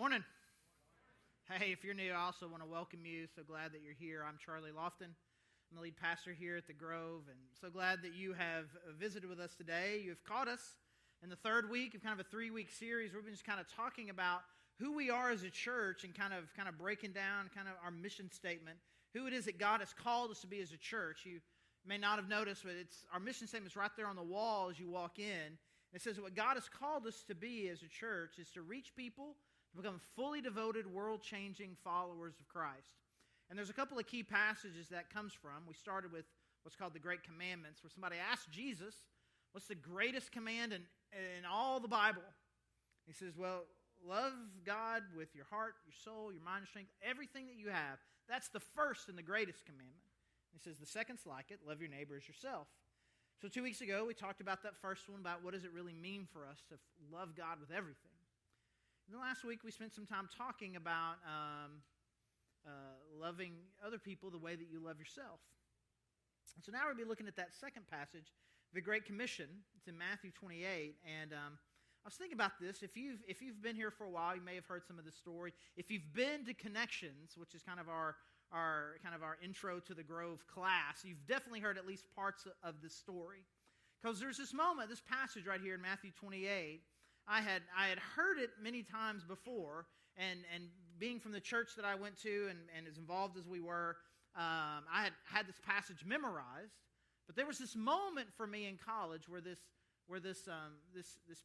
Morning. Hey, if you're new, I also want to welcome you. So glad that you're here. I'm Charlie Lofton. I'm the lead pastor here at the Grove, and so glad that you have visited with us today. You've caught us in the third week of kind of a 3-week series. We've been just kind of talking about who we are as a church and kind of breaking down kind of our mission statement, who it is that God has called us to be as a church. You may not have noticed, but our mission statement is right there on the wall as you walk in. It says what God has called us to be as a church is to reach people, to become fully devoted, world-changing followers of Christ. And there's a couple of key passages that comes from. We started with what's called the Great Commandments, where somebody asked Jesus, what's the greatest command in all the Bible? He says, well, love God with your heart, your soul, your mind, your strength, everything that you have. That's the first and the greatest commandment. He says the second's like it, love your neighbor as yourself. So 2 weeks ago, we talked about that first one, about what does it really mean for us to love God with everything. And then last week, we spent some time talking about loving other people the way that you love yourself. And so now we'll be looking at that second passage, the Great Commission. It's in Matthew 28. And I was thinking about this. If you've been here for a while, you may have heard some of the story. If you've been to Connections, which is kind of our intro to the Grove class, you've definitely heard at least parts of the story. Because there's this moment, this passage right here in Matthew 28. I had heard it many times before, and being from the church that I went to and as involved as we were, I had this passage memorized. But there was this moment for me in college where this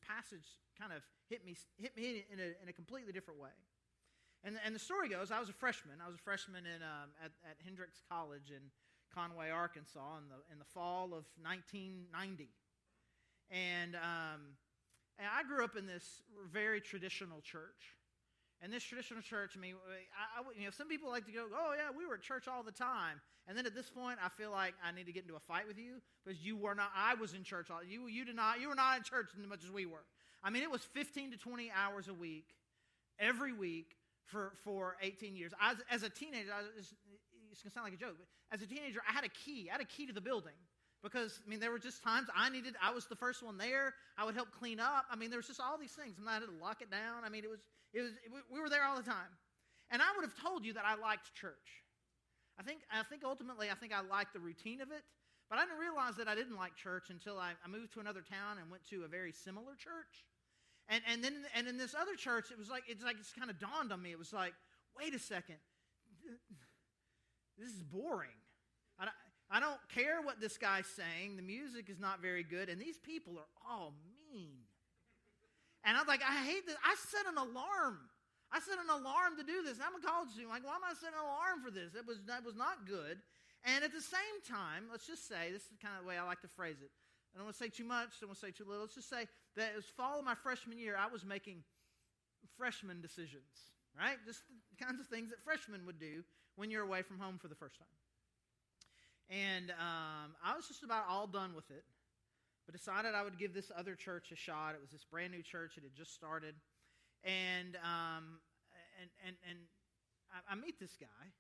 passage kind of hit me in a completely different way. And the story goes, I was a freshman. I was a freshman at Hendrix College in Conway, Arkansas, in the fall of 1990. And I grew up in this very traditional church. And this traditional church, I mean, some people like to go, oh yeah, we were at church all the time. And then at this point, I feel like I need to get into a fight with you because you were not. I was in church. You were not in church as much as we were. I mean, it was 15 to 20 hours a week, every week for 18 years. As a teenager, it's going to sound like a joke, but as a teenager, I had a key. I had a key to the building. Because, I mean, there were just times I was the first one there. I would help clean up. I mean, there was just all these things. I had to lock it down. I mean, we were there all the time. And I would have told you that I liked church. I think ultimately, I liked the routine of it. But I didn't realize that I didn't like church until I moved to another town and went to a very similar church. And then in this other church, it's kind of dawned on me. It was like, wait a second. This is boring. I don't care what this guy's saying. The music is not very good, and these people are all mean. And I was like, I hate this. I set an alarm. I set an alarm to do this. I'm a college student. Like, why am I setting an alarm for this? That was not good. And at the same time, let's just say, this is kind of the way I like to phrase it. I don't want to say too much. I don't want to say too little. Let's just say that it was fall of my freshman year. I was making freshman decisions, right? Just the kinds of things that freshmen would do when you're away from home for the first time. And I was just about all done with it, but decided I would give this other church a shot. It was this brand new church. It had just started. And I meet this guy.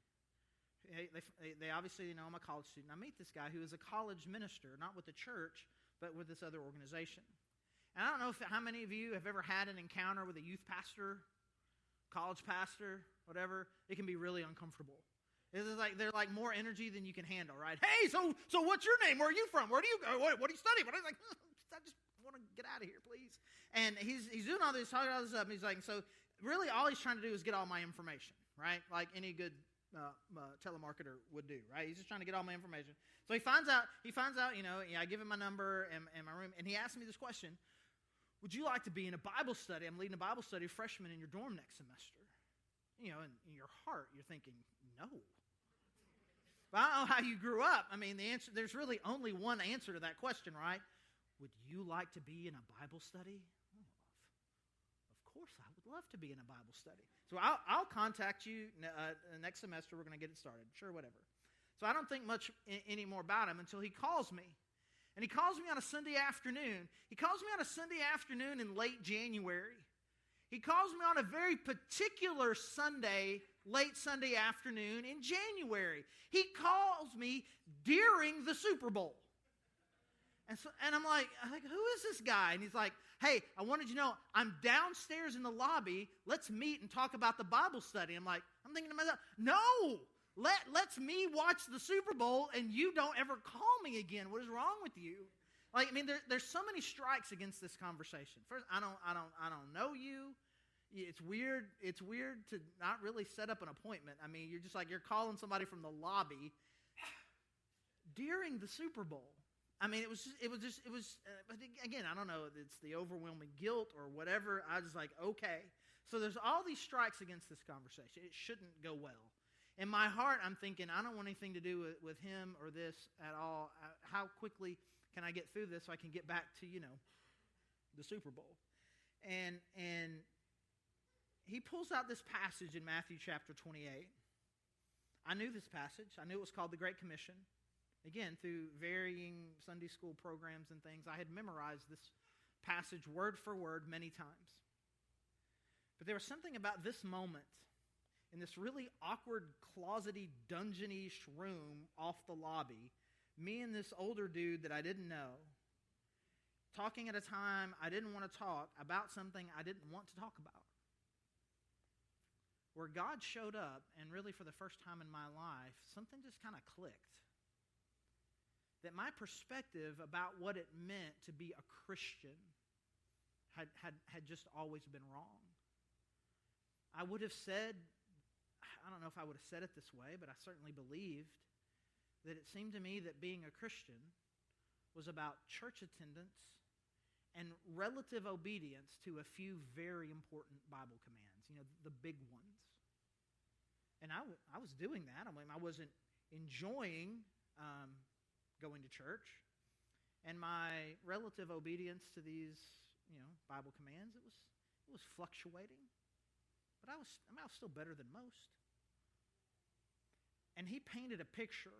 They obviously know I'm a college student. I meet this guy who is a college minister, not with the church, but with this other organization. And I don't know how many of you have ever had an encounter with a youth pastor, college pastor, whatever. It can be really uncomfortable. They're like more energy than you can handle, right? Hey, so what's your name? Where are you from? Where do you go? What do you study? But I was like, I just want to get out of here, please. And he's doing all this, talking all this up. And he's like, so really all he's trying to do is get all my information, right? Like any good telemarketer would do, right? He's just trying to get all my information. So he finds out, I give him my number and my room, and he asks me this question: would you like to be in a Bible study? I'm leading a Bible study of freshmen in your dorm next semester. In your heart, you're thinking, no. But I don't know how you grew up. I mean, the answer, there's really only one answer to that question, right? Would you like to be in a Bible study? Oh, of course, I would love to be in a Bible study. So I'll contact you next semester. We're going to get it started. Sure, whatever. So I don't think much anymore about him until he calls me. And he calls me on a Sunday afternoon. He calls me on a Sunday afternoon in late January. He calls me on a very particular Sunday, late Sunday afternoon in January. He calls me during the Super Bowl. And I'm like, who is this guy? And he's like, hey, I wanted you to know, I'm downstairs in the lobby. Let's meet and talk about the Bible study. I'm thinking to myself, no, let's me watch the Super Bowl and you don't ever call me again. What is wrong with you? Like, I mean, there's so many strikes against this conversation. First, I don't know you. It's weird to not really set up an appointment. I mean, you're calling somebody from the lobby during the Super Bowl. I mean, it was but again, I don't know, it's the overwhelming guilt or whatever. I was like, okay. So there's all these strikes against this conversation. It shouldn't go well. In my heart, I'm thinking, I don't want anything to do with him or this at all. How quickly can I get through this so I can get back to, the Super Bowl? And he pulls out this passage in Matthew chapter 28. I knew this passage. I knew it was called the Great Commission. Again, through varying Sunday school programs and things, I had memorized this passage word for word many times. But there was something about this moment in this really awkward, closety, dungeon-ish room off the lobby, me and this older dude that I didn't know, talking at a time I didn't want to talk about something I didn't want to talk about. Where God showed up, and really for the first time in my life, something just kind of clicked. That my perspective about what it meant to be a Christian had just always been wrong. I would have said, I don't know if I would have said it this way, but I certainly believed that it seemed to me that being a Christian was about church attendance and relative obedience to a few very important Bible commands, the big ones. And I was doing that. I mean, I wasn't enjoying going to church. And my relative obedience to these, Bible commands, it was fluctuating. But I was still better than most. And he painted a picture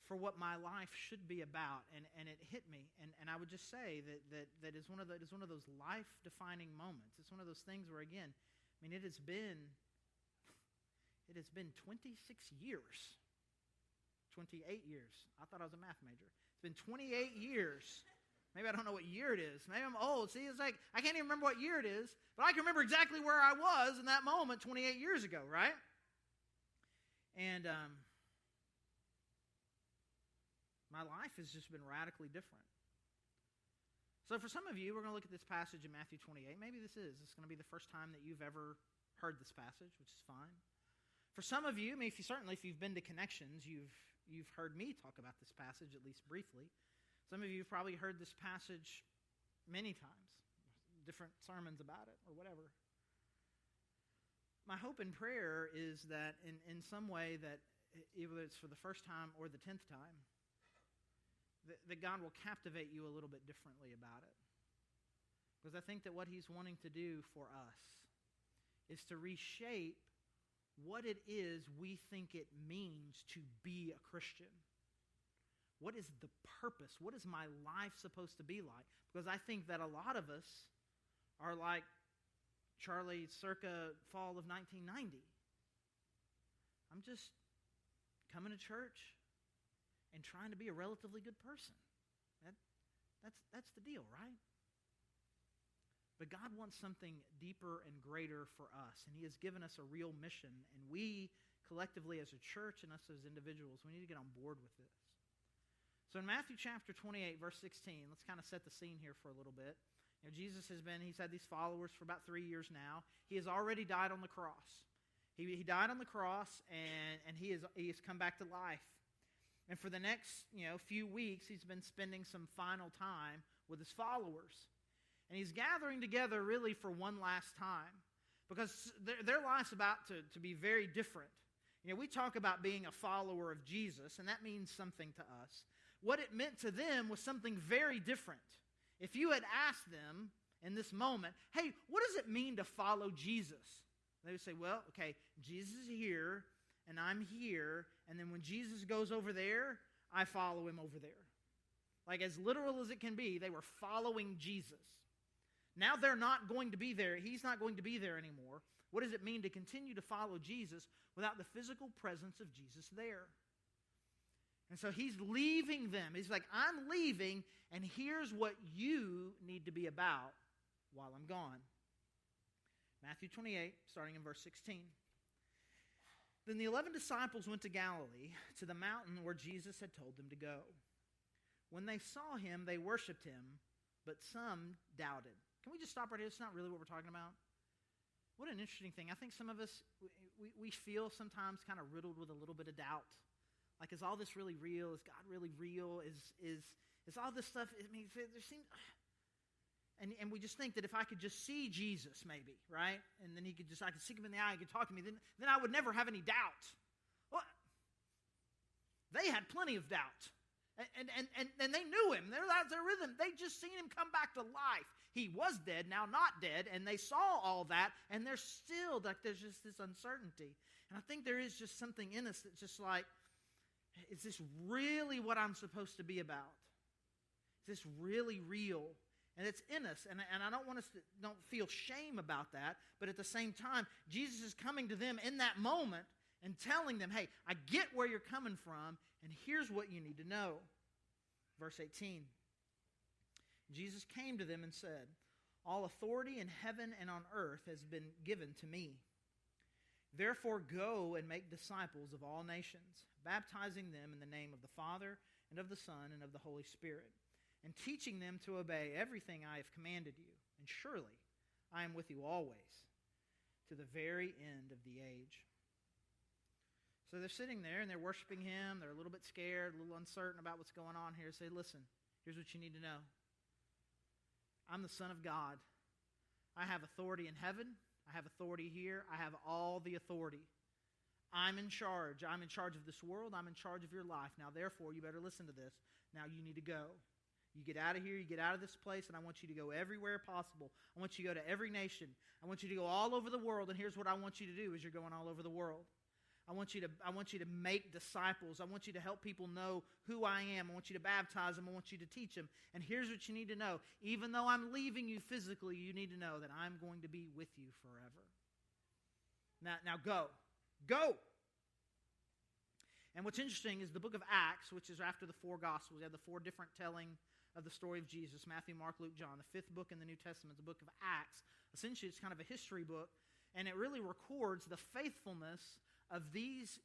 for what my life should be about, and it hit me. And I would just say that is one of those life-defining moments. It's one of those things where, again, I mean, it has been 26 years. 28 years. I thought I was a math major. It's been 28 years. Maybe I don't know what year it is. Maybe I'm old. See, it's like I can't even remember what year it is, but I can remember exactly where I was in that moment 28 years ago, right? And my life has just been radically different. So for some of you, we're going to look at this passage in Matthew 28. Maybe this is going to be the first time that you've ever heard this passage, which is fine. For some of you, I mean, if you've been to Connections, you've heard me talk about this passage, at least briefly. Some of you have probably heard this passage many times, different sermons about it or whatever. My hope and prayer is that in some way that, either it's for the first time or the 10th time, that God will captivate you a little bit differently about it. Because I think that what he's wanting to do for us is to reshape what it is we think it means to be a Christian. What is the purpose? What is my life supposed to be like? Because I think that a lot of us are like Charlie circa fall of 1990. I'm just coming to church and trying to be a relatively good person. That's the deal, right? But God wants something deeper and greater for us, and he has given us a real mission, and we collectively as a church and us as individuals, we need to get on board with this. So in Matthew chapter 28, verse 16, let's kind of set the scene here for a little bit. Jesus he's had these followers for about 3 years now. He has already died on the cross. He died on the cross, and he has come back to life. And for the next few weeks, he's been spending some final time with his followers. And he's gathering together really for one last time, because their life's about to be very different. We talk about being a follower of Jesus, and that means something to us. What it meant to them was something very different. If you had asked them in this moment, hey, what does it mean to follow Jesus? They would say, well, okay, Jesus is here, and I'm here, and then when Jesus goes over there, I follow him over there. Like as literal as it can be, they were following Jesus. Now they're not going to be there. He's not going to be there anymore. What does it mean to continue to follow Jesus without the physical presence of Jesus there? And so he's leaving them. He's like, I'm leaving, and here's what you need to be about while I'm gone. Matthew 28, starting in verse 16. Then the 11 disciples went to Galilee, to the mountain where Jesus had told them to go. When they saw him, they worshipped him, but some doubted. Can we just stop right here? It's not really what we're talking about. What an interesting thing. I think some of us, we feel sometimes kind of riddled with a little bit of doubt. Like, is all this really real? Is God really real? Is all this stuff, I mean, there seems... And we just think that if I could just see Jesus, maybe, right? And then I could see him in the eye, he could talk to me, then I would never have any doubt. Well, they had plenty of doubt. And they knew him. They're with him. They just seen him come back to life. He was dead, now not dead, and they saw all that, and there's still, like, there's just this uncertainty. And I think there is just something in us that's just like, is this really what I'm supposed to be about? Is this really real? And it's in us, and I don't want us to don't feel shame about that, but at the same time, Jesus is coming to them in that moment and telling them, hey, I get where you're coming from, and here's what you need to know. Verse 18. Jesus came to them and said, all authority in heaven and on earth has been given to me. Therefore go and make disciples of all nations, baptizing them in the name of the Father and of the Son and of the Holy Spirit, and teaching them to obey everything I have commanded you. And surely I am with you always, to the very end of the age. So they're sitting there and they're worshiping him. They're a little bit scared, a little uncertain about what's going on here. Say, listen, here's what you need to know. I'm the Son of God. I have authority in heaven. I have authority here. I have all the authority. I'm in charge. I'm in charge of this world. I'm in charge of your life. Now, therefore, you better listen to this. Now you need to go. You get out of here, you get out of this place, and I want you to go everywhere possible. I want you to go to every nation. I want you to go all over the world, and here's what I want you to do as you're going all over the world. I want you to make disciples. I want you to help people know who I am. I want you to baptize them. I want you to teach them. And here's what you need to know. Even though I'm leaving you physically, you need to know that I'm going to be with you forever. Now go. Go! And what's interesting is the book of Acts, which is after the four Gospels. We have the four different telling of the story of Jesus, Matthew, Mark, Luke, John. The fifth book in the New Testament, the book of Acts. Essentially, it's kind of a history book, and it really records the faithfulness of these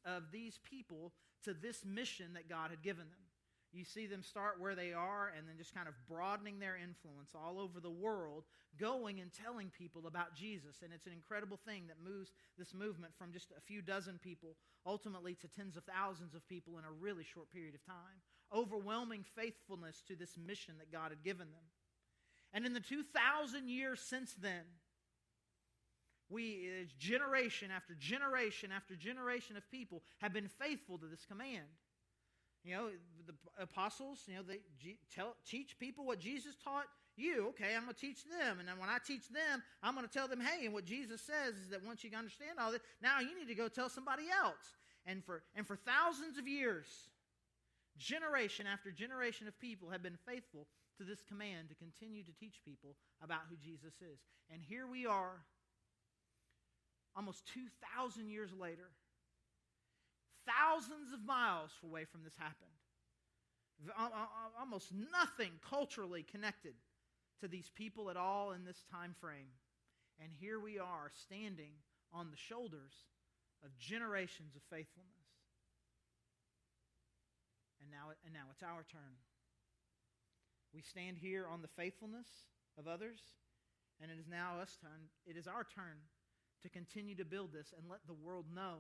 people to this mission that God had given them. You see them start where they are and then just kind of broadening their influence all over the world, going and telling people about Jesus. And it's an incredible thing that moves this movement from just a few dozen people ultimately to tens of thousands of people in a really short period of time. Overwhelming faithfulness to this mission that God had given them. And in the 2,000 years since then, generation after generation after generation of people have been faithful to this command. You know, the apostles, they teach people what Jesus taught you. Okay, I'm going to teach them. And then when I teach them, I'm going to tell them, hey, and what Jesus says is that once you understand all this, now you need to go tell somebody else. And for thousands of years, generation after generation of people have been faithful to this command to continue to teach people about who Jesus is. And here we are, almost 2,000 years later, thousands of miles away from this happened. Almost nothing culturally connected to these people at all in this time frame. And here we are standing on the shoulders of generations of faithfulness. And now it's our turn. We stand here on the faithfulness of others, and it is now it is our turn to continue to build this and let the world know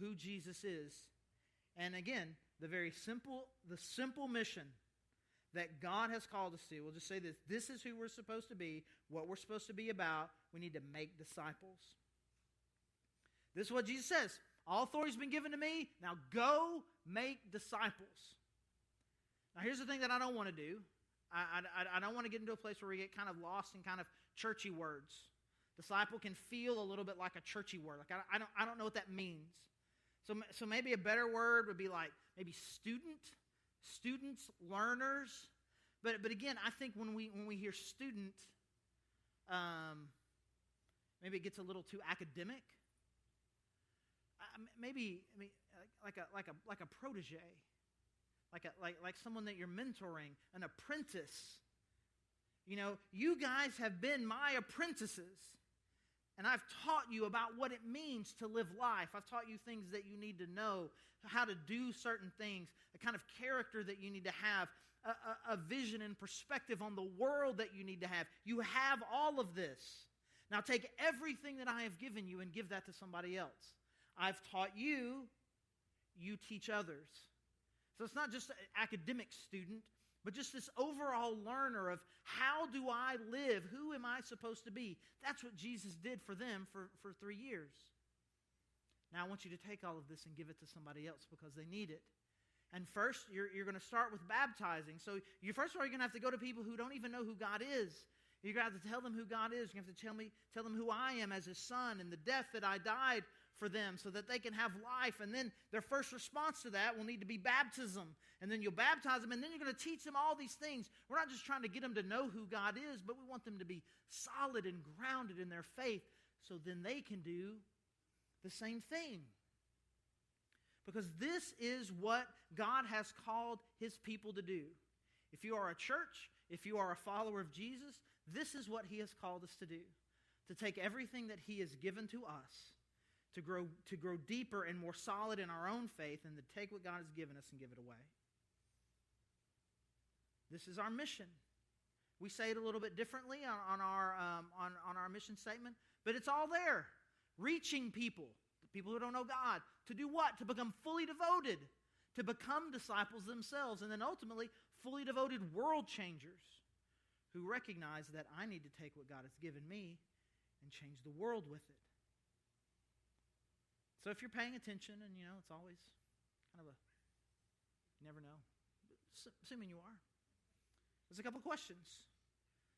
who Jesus is. And again, the simple mission that God has called us to. We'll just say this. This is who we're supposed to be, what we're supposed to be about. We need to make disciples. This is what Jesus says. All authority has been given to me. Now go make disciples. Now here's the thing that I don't want to do. I don't want to get into a place where we get kind of lost in kind of churchy words. Disciple can feel a little bit like a churchy word. Like I don't know what that means. So maybe a better word would be like maybe students, learners. But again, I think when we hear student, maybe it gets a little too academic. maybe like a protege, like someone that you're mentoring, an apprentice. You know, you guys have been my apprentices, and I've taught you about what it means to live life. I've taught you things that you need to know, how to do certain things, the kind of character that you need to have, a vision and perspective on the world that you need to have. You have all of this. Now take everything that I have given you and give that to somebody else. I've taught you, you teach others. So it's not just an academic student, but just this overall learner of how do I live? Who am I supposed to be? That's what Jesus did for them for 3 years. Now I want you to take all of this and give it to somebody else because they need it. And first, you're going to start with baptizing. So first of all, you're going to have to go to people who don't even know who God is. You're going to have to tell them who God is. You're going to have to tell them who I am as His Son and the death that I died for them so that they can have life. And then their first response to that will need to be baptism. And then you'll baptize them, and then you're going to teach them all these things. We're not just trying to get them to know who God is, but we want them to be solid and grounded in their faith so then they can do the same thing. Because this is what God has called His people to do. If you are a church, if you are a follower of Jesus, this is what He has called us to do. To take everything that He has given to us, to grow deeper and more solid in our own faith, and to take what God has given us and give it away. This is our mission. We say it a little bit differently on our mission statement, but it's all there. Reaching people who don't know God, to do what? To become fully devoted, to become disciples themselves, and then ultimately fully devoted world changers who recognize that I need to take what God has given me and change the world with it. So if you're paying attention, and it's always kind of you never know, assuming you are, there's a couple questions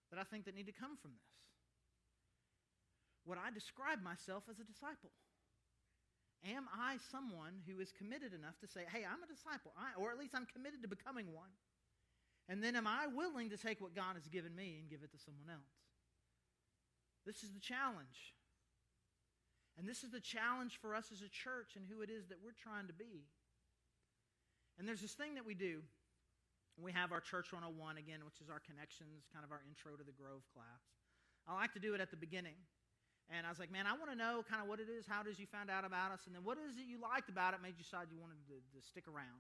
that I think that need to come from this. Would I describe myself as a disciple? Am I someone who is committed enough to say, hey, I'm a disciple, or at least I'm committed to becoming one? And then am I willing to take what God has given me and give it to someone else? This is the challenge. And this is the challenge for us as a church and who it is that we're trying to be. And there's this thing that we do. We have our Church 101 again, which is our connections, kind of our intro to the Grove class. I like to do it at the beginning. And I was like, man, I want to know kind of what it is, how it is you found out about us, and then what is it you liked about it made you decide you wanted to stick around.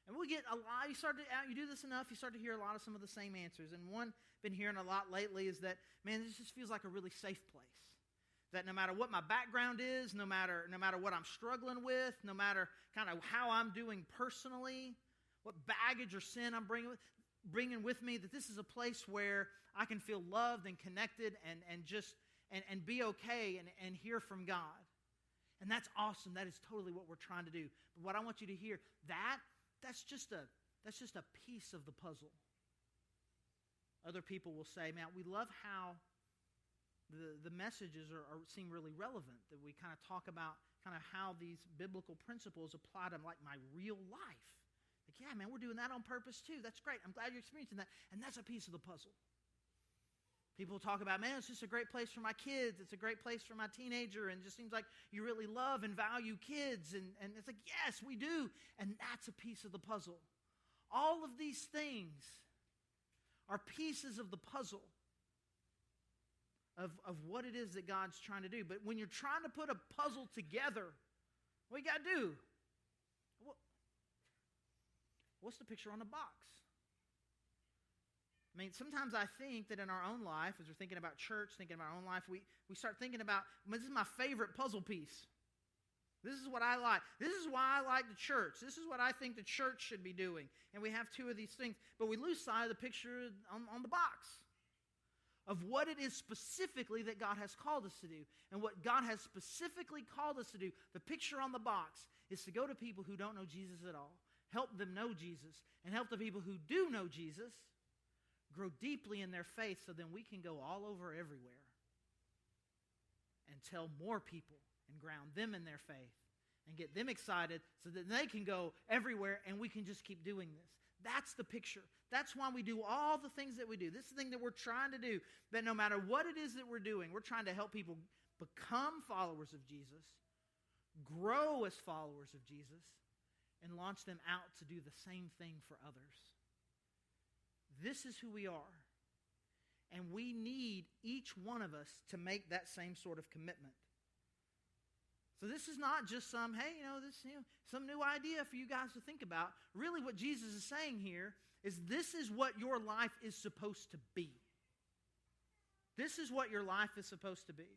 And we get a lot, you do this enough, you start to hear a lot of some of the same answers. And one I've been hearing a lot lately is that, man, this just feels like a really safe place. That no matter what my background is, no matter what I'm struggling with, no matter kind of how I'm doing personally, what baggage or sin I'm bringing with me, that this is a place where I can feel loved and connected and be okay and hear from God. And that's awesome. That is totally what we're trying to do. But what I want you to hear, that's just a piece of the puzzle. Other people will say, man, we love how the messages seem really relevant, that we kind of talk about kind of how these biblical principles apply to like my real life. Like, yeah, man, we're doing that on purpose too. That's great. I'm glad you're experiencing that. And that's a piece of the puzzle. People talk about, man, it's just a great place for my kids. It's a great place for my teenager. And it just seems like you really love and value kids. And it's like, yes, we do. And that's a piece of the puzzle. All of these things are pieces of the puzzle of what it is that God's trying to do. But when you're trying to put a puzzle together, what you got to do? What's the picture on the box? I mean, sometimes I think that in our own life, as we're thinking about church, thinking about our own life, we start thinking about, well, this is my favorite puzzle piece. This is what I like. This is why I like the church. This is what I think the church should be doing. And we have two of these things. But we lose sight of the picture on the box of what it is specifically that God has called us to do. And what God has specifically called us to do, the picture on the box, is to go to people who don't know Jesus at all, help them know Jesus, and help the people who do know Jesus grow deeply in their faith so then we can go all over everywhere and tell more people and ground them in their faith and get them excited so that they can go everywhere and we can just keep doing this. That's the picture. That's why we do all the things that we do. This is the thing that we're trying to do, that no matter what it is that we're doing, we're trying to help people become followers of Jesus, grow as followers of Jesus, and launch them out to do the same thing for others. This is who we are. And we need each one of us to make that same sort of commitment. So this is not just some, hey, some new idea for you guys to think about. Really what Jesus is saying here is this is what your life is supposed to be. This is what your life is supposed to be.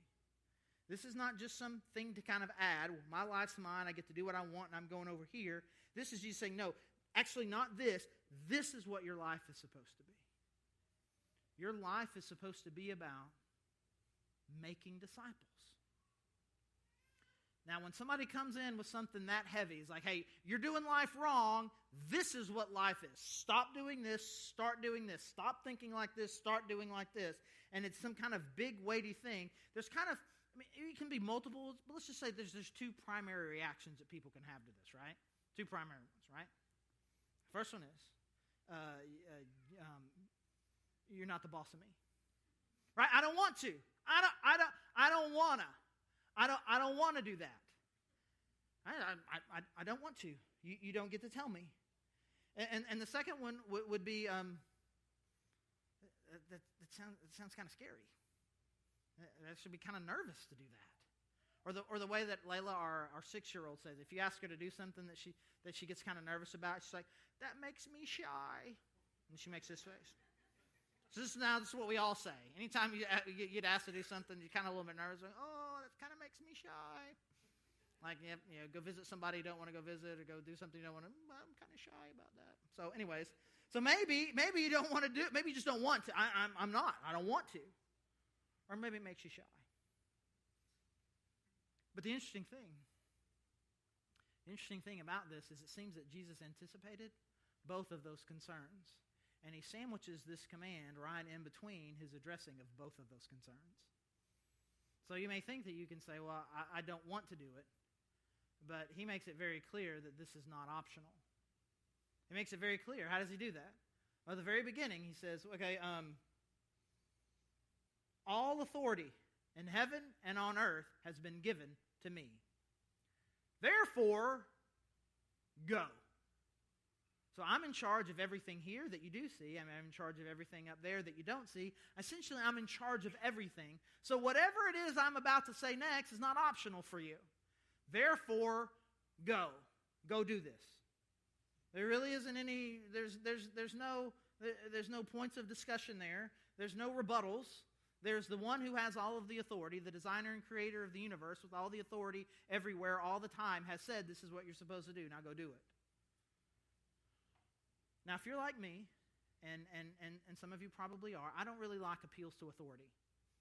This is not just something to kind of add. Well, my life's mine. I get to do what I want, and I'm going over here. This is Jesus saying, no, actually not this. This is what your life is supposed to be. Your life is supposed to be about making disciples. Now, when somebody comes in with something that heavy, it's like, hey, you're doing life wrong. This is what life is. Stop doing this. Start doing this. Stop thinking like this. Start doing like this. And it's some kind of big, weighty thing. There's kind of, it can be multiple, but let's just say there's two primary reactions that people can have to this, right? Two primary ones, right? First one is, you're not the boss of me, right? I don't want to. I don't wanna. I don't want to do that. I don't want to. You don't get to tell me. And the second one would be that sounds kind of scary. I should be kind of nervous to do that. Or the way that Layla, our 6-year-old, says, if you ask her to do something that she gets kind of nervous about, she's like, that makes me shy. And she makes this face. So this is what we all say. Anytime you get asked to do something, you're kind of a little bit nervous. Like, oh, that kind of makes me shy. Like, go visit somebody you don't want to go visit, or go do something you don't want to. I'm kind of shy about that. So anyways, maybe you don't want to do it. Maybe you just don't want to. I'm not. I don't want to. Or maybe it makes you shy. But the interesting thing about this is it seems that Jesus anticipated both of those concerns. And he sandwiches this command right in between his addressing of both of those concerns. So you may think that you can say, well, I don't want to do it. But he makes it very clear that this is not optional. He makes it very clear. How does he do that? Well, at the very beginning, he says, okay, all authority in heaven and on earth has been given to me. Therefore, go. So I'm in charge of everything here that you do see. I'm in charge of everything up there that you don't see. Essentially, I'm in charge of everything. So whatever it is I'm about to say next is not optional for you. Therefore, go. Go do this. There really isn't any, there's no points of discussion there. There's no rebuttals. There's the one who has all of the authority, the designer and creator of the universe with all the authority everywhere all the time has said this is what you're supposed to do. Now go do it. Now, if you're like me, and some of you probably are, I don't really like appeals to authority.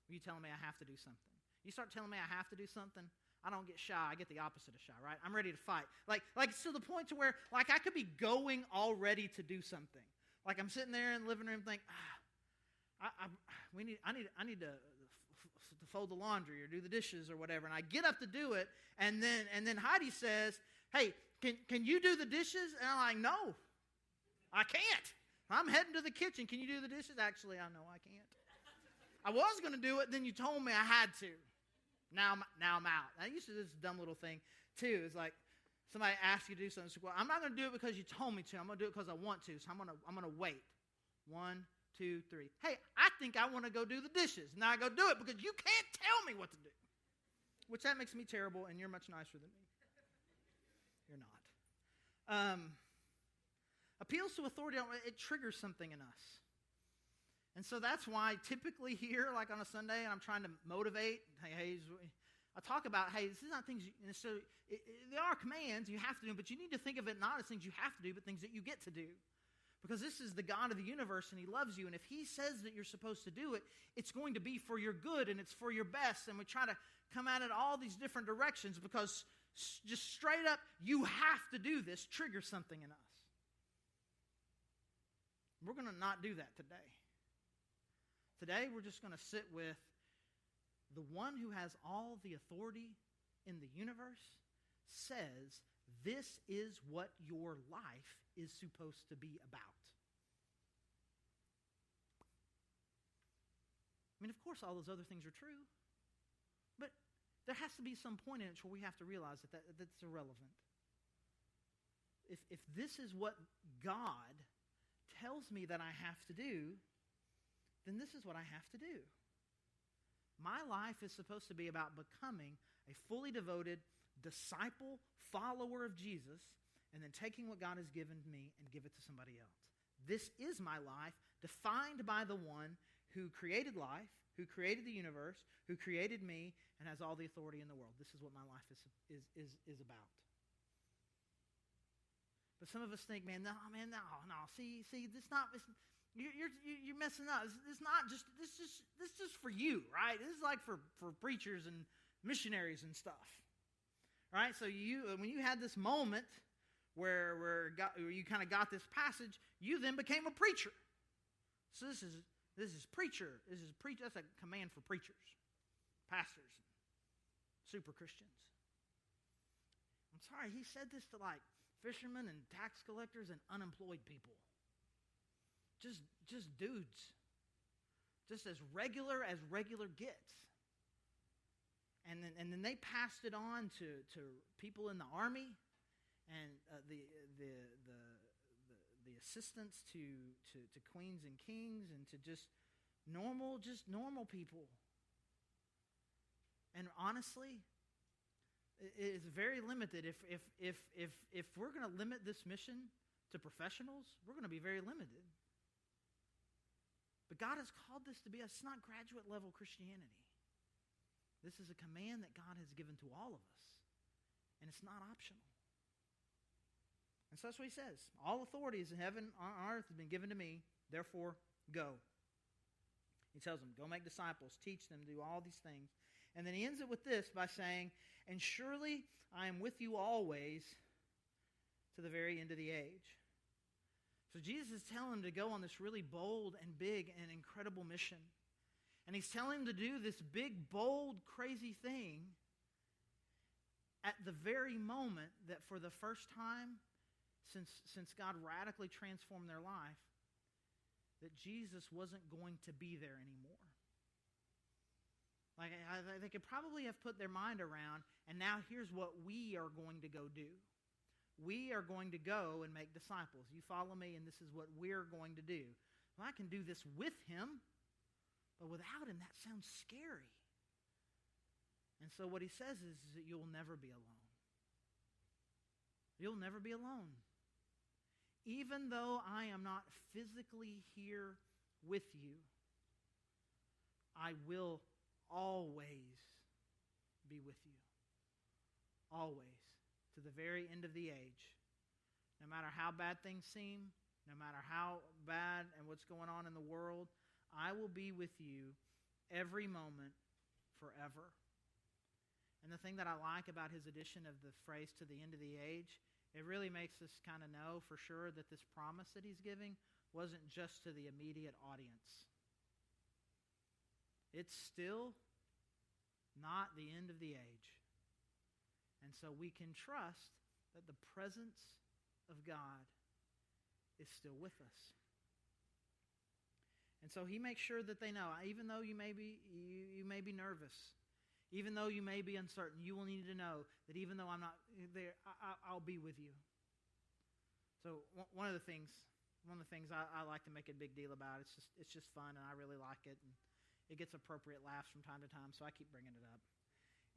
You telling me I have to do something. You start telling me I have to do something, I don't get shy. I get the opposite of shy, right? I'm ready to fight. Like to the point to where, like, I could be going already to do something. Like, I'm sitting there in the living room thinking, I need to fold the laundry or do the dishes or whatever. And I get up to do it, and then Heidi says, hey, can you do the dishes? And I'm like, no. I can't. I'm heading to the kitchen. Can you do the dishes? Actually, I know I can't. I was going to do it, then you told me I had to. Now I'm out. I used to do this dumb little thing, too. It's like somebody asks you to do something. Well, I'm not going to do it because you told me to. I'm going to do it because I want to. So I'm going to wait. 1, 2, 3. Hey, I think I want to go do the dishes. Now I go do it because you can't tell me what to do. Which that makes me terrible, and you're much nicer than me. You're not. Appeals to authority, it triggers something in us. And so that's why typically here, like on a Sunday, and I'm trying to motivate, I talk about, hey, this is not things necessarily, they are commands you have to do, but you need to think of it not as things you have to do, but things that you get to do. Because this is the God of the universe, and he loves you, and if he says that you're supposed to do it, it's going to be for your good, and it's for your best, and we try to come at it all these different directions, because just straight up, you have to do this, triggers something in us. We're going to not do that today. Today, we're just going to sit with the one who has all the authority in the universe says this is what your life is supposed to be about. I mean, of course, all those other things are true. But there has to be some point in it where we have to realize that's irrelevant. If this is what God tells me that I have to do, then this is what I have to do. My life is supposed to be about becoming a fully devoted disciple, follower of Jesus, and then taking what God has given me and give it to somebody else. This is my life, defined by the one who created life, who created the universe, who created me, and has all the authority in the world. This is what my life is about. But some of us think, no. See, this not. You're messing up. It's not just. This just for you, right? This is like for preachers and missionaries and stuff, right? So when you had this moment where you kind of got this passage, you then became a preacher. So this is preacher. That's a command for preachers, pastors, super Christians. I'm sorry, he said this to like fishermen and tax collectors and unemployed people. Just dudes. Just as regular gets. And then they passed it on to people in the army and the assistants to queens and kings and to just normal people. And honestly, it is very limited. If we're going to limit this mission to professionals, we're going to be very limited. But God has called this to be, it's not graduate level Christianity. This is a command that God has given to all of us. And it's not optional. And so that's what he says. All authorities in heaven and on earth has been given to me, therefore go. He tells them, go make disciples, teach them, do all these things. And then he ends it with this by saying, and surely I am with you always to the very end of the age. So Jesus is telling them to go on this really bold and big and incredible mission. And he's telling them to do this big, bold, crazy thing at the very moment that for the first time since God radically transformed their life, that Jesus wasn't going to be there anymore. Like they could probably have put their mind around, and now here's what we are going to go do. We are going to go and make disciples. You follow me, and this is what we're going to do. Well, I can do this with him, but without him, that sounds scary. And so what he says is that you'll never be alone. You'll never be alone. Even though I am not physically here with you, I will always be with you. Always. To the very end of the age. No matter how bad things seem, no matter how bad and what's going on in the world, I will be with you every moment forever. And the thing that I like about his addition of the phrase to the end of the age, it really makes us kind of know for sure that this promise that he's giving wasn't just to the immediate audience. It's still not the end of the age. And so we can trust that the presence of God is still with us. And so he makes sure that they know, even though you may be nervous, even though you may be uncertain, you will need to know that even though I'm not there, I'll be with you. So one of the things I like to make a big deal about, it's just fun, and I really like it, and it gets appropriate laughs from time to time, so I keep bringing it up,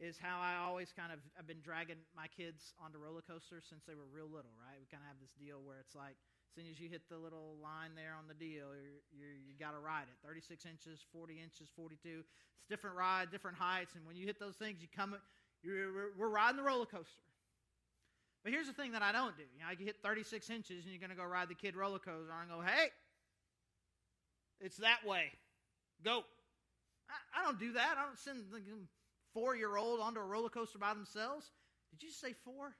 is how I always I've been dragging my kids onto roller coasters since they were real little, right? We kind of have this deal where it's like, as soon as you hit the little line there on the deal, you got to ride it. 36 inches, 40 inches, 42. It's different rides, different heights, and when you hit those things, we're riding the roller coaster. But here's the thing that I don't do. You hit 36 inches, and you're going to go ride the kid roller coaster, and I go, hey, it's that way. Go. I don't do that. I don't send the 4-year-old onto a roller coaster by themselves. Did you say 4?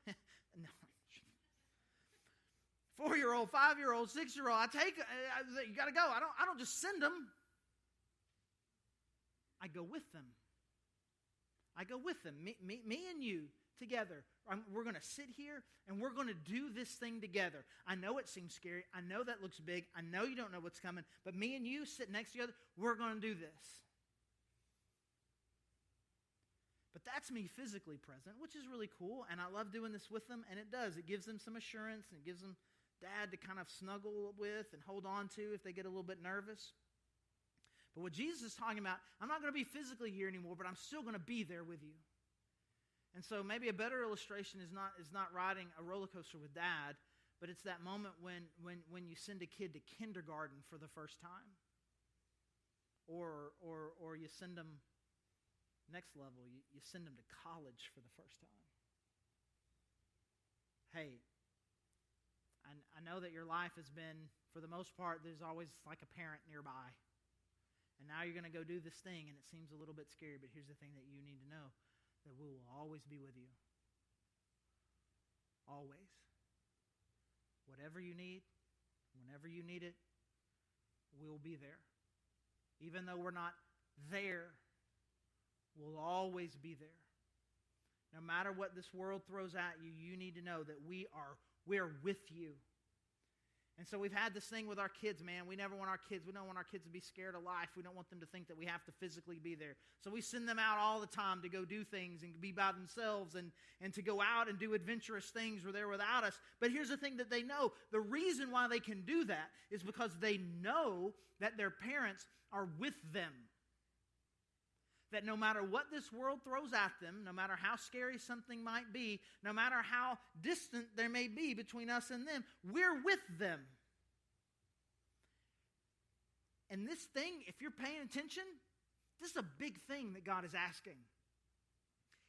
No. 4-year-old, 5-year-old, 6-year-old. You got to go. I don't just send them. I go with them. I go with them. Me and you together. We're going to sit here and we're going to do this thing together. I know it seems scary. I know that looks big. I know you don't know what's coming. But me and you sit next to each other. We're going to do this. But that's me physically present, which is really cool, and I love doing this with them, and it does. It gives them some assurance, and it gives them dad to kind of snuggle with and hold on to if they get a little bit nervous. But what Jesus is talking about, I'm not going to be physically here anymore, but I'm still going to be there with you. And so maybe a better illustration is not riding a roller coaster with dad, but it's that moment when you send a kid to kindergarten for the first time. Or you send them next level, you send them to college for the first time. Hey, I know that your life has been, for the most part, there's always like a parent nearby. And now you're going to go do this thing, and it seems a little bit scary, but here's the thing that you need to know, that we will always be with you. Always. Whatever you need, whenever you need it, we'll be there. Even though we're not there, we'll always be there. No matter what this world throws at you, you need to know that we're with you. And so we've had this thing with our kids, man. We don't want our kids to be scared of life. We don't want them to think that we have to physically be there. So we send them out all the time to go do things and be by themselves and to go out and do adventurous things where they're without us. But here's the thing that they know. The reason why they can do that is because they know that their parents are with them. That no matter what this world throws at them, no matter how scary something might be, no matter how distant there may be between us and them, we're with them. And this thing, if you're paying attention, this is a big thing that God is asking.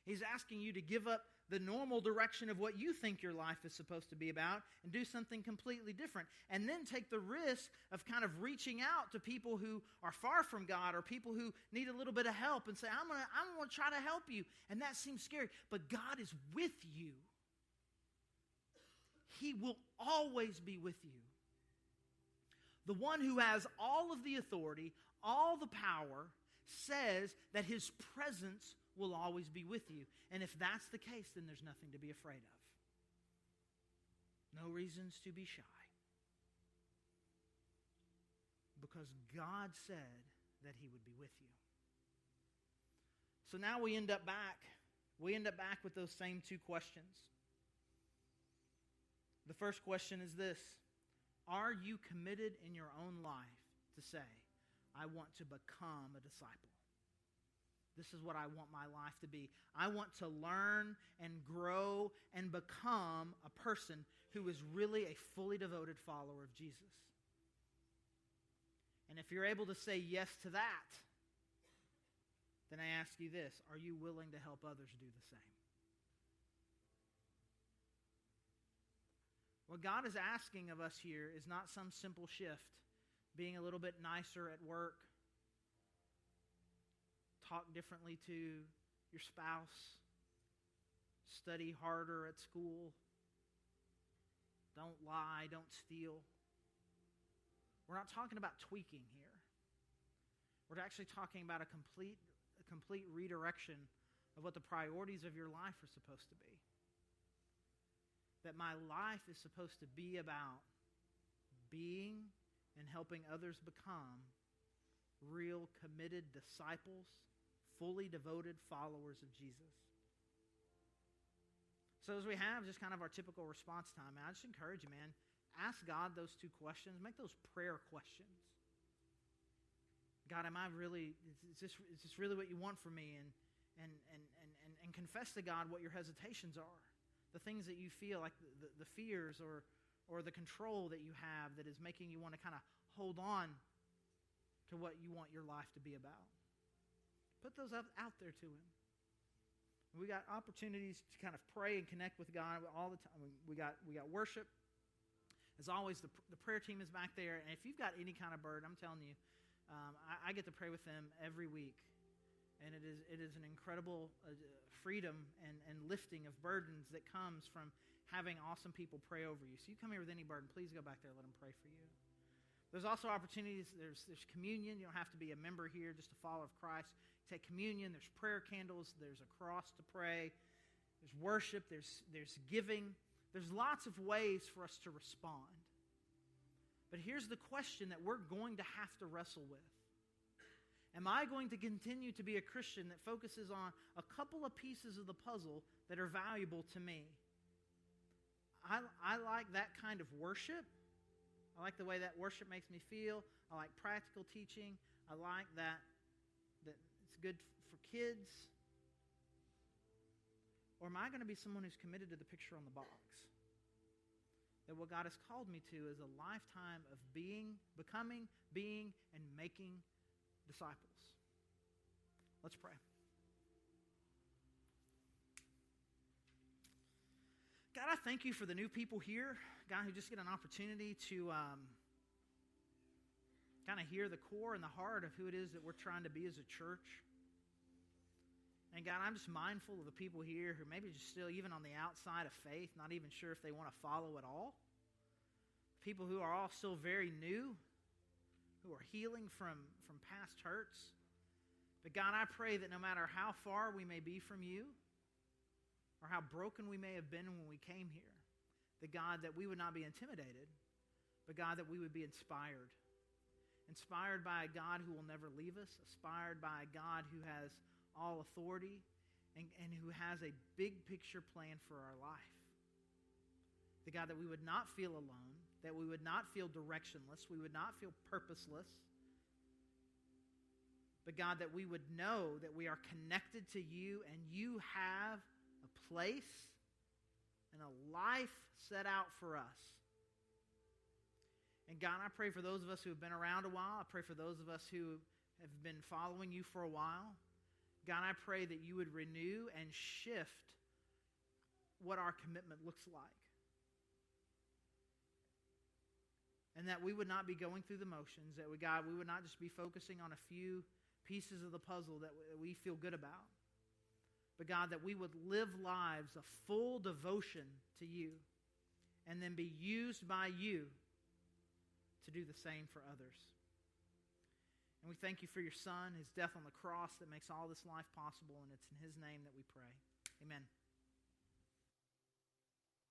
He's asking you to give up the normal direction of what you think your life is supposed to be about and do something completely different. And then take the risk of kind of reaching out to people who are far from God or people who need a little bit of help and say, I'm going to try to help you. And that seems scary, but God is with you. He will always be with you. The one who has all of the authority, all the power, says that his presence will always be with you. And if that's the case, then there's nothing to be afraid of. No reasons to be shy. Because God said that he would be with you. So now we end up back with those same two questions. The first question is this: are you committed in your own life to say, I want to become a disciple? This is what I want my life to be. I want to learn and grow and become a person who is really a fully devoted follower of Jesus. And if you're able to say yes to that, then I ask you this: are you willing to help others do the same? What God is asking of us here is not some simple shift, being a little bit nicer at work, talk differently to your spouse, study harder at school, don't lie, don't steal. We're not talking about tweaking here. We're actually talking about a complete redirection of what the priorities of your life are supposed to be. That my life is supposed to be about being and helping others become real committed disciples, fully devoted followers of Jesus. So as we have just kind of our typical response time, man, I just encourage you, man, ask God those two questions. Make those prayer questions. God, is this really what you want from me? And confess to God what your hesitations are. The things that you feel like the fears or the control that you have that is making you want to kind of hold on to what you want your life to be about. Put those out there to him. We got opportunities to kind of pray and connect with God all the time. We got worship. As always, the prayer team is back there. And if you've got any kind of burden, I'm telling you, I get to pray with them every week. And it is an incredible freedom and lifting of burdens that comes from having awesome people pray over you. So you come here with any burden, please go back there and let them pray for you. There's also opportunities. There's communion. You don't have to be a member here, just a follower of Christ. Take communion. There's prayer candles. There's a cross to pray. There's worship. There's giving. There's lots of ways for us to respond. But here's the question that we're going to have to wrestle with. Am I going to continue to be a Christian that focuses on a couple of pieces of the puzzle that are valuable to me? I like that kind of worship. I like the way that worship makes me feel. I like practical teaching. I like that it's good for kids. Or am I going to be someone who's committed to the picture on the box? That what God has called me to is a lifetime of becoming, and making disciples. Let's pray. God, I thank you for the new people here, God, who just get an opportunity to kind of hear the core and the heart of who it is that we're trying to be as a church. And God, I'm just mindful of the people here who maybe just still even on the outside of faith, not even sure if they want to follow at all. People who are all still very new, who are healing from past hurts. But God, I pray that no matter how far we may be from you, or how broken we may have been when we came here, that God, that we would not be intimidated, but God, that we would be inspired. Inspired by a God who will never leave us, inspired by a God who has all authority, and who has a big picture plan for our life. The God, that we would not feel alone, that we would not feel directionless, we would not feel purposeless, but God, that we would know that we are connected to you and you have a place and a life set out for us. And God, I pray for those of us who have been around a while. I pray for those of us who have been following you for a while. God, I pray that you would renew and shift what our commitment looks like. And that we would not be going through the motions, that God, we would not just be focusing on a few pieces of the puzzle that we feel good about. But God, that we would live lives of full devotion to you and then be used by you to do the same for others. And we thank you for your Son, his death on the cross that makes all this life possible, and it's in his name that we pray. Amen.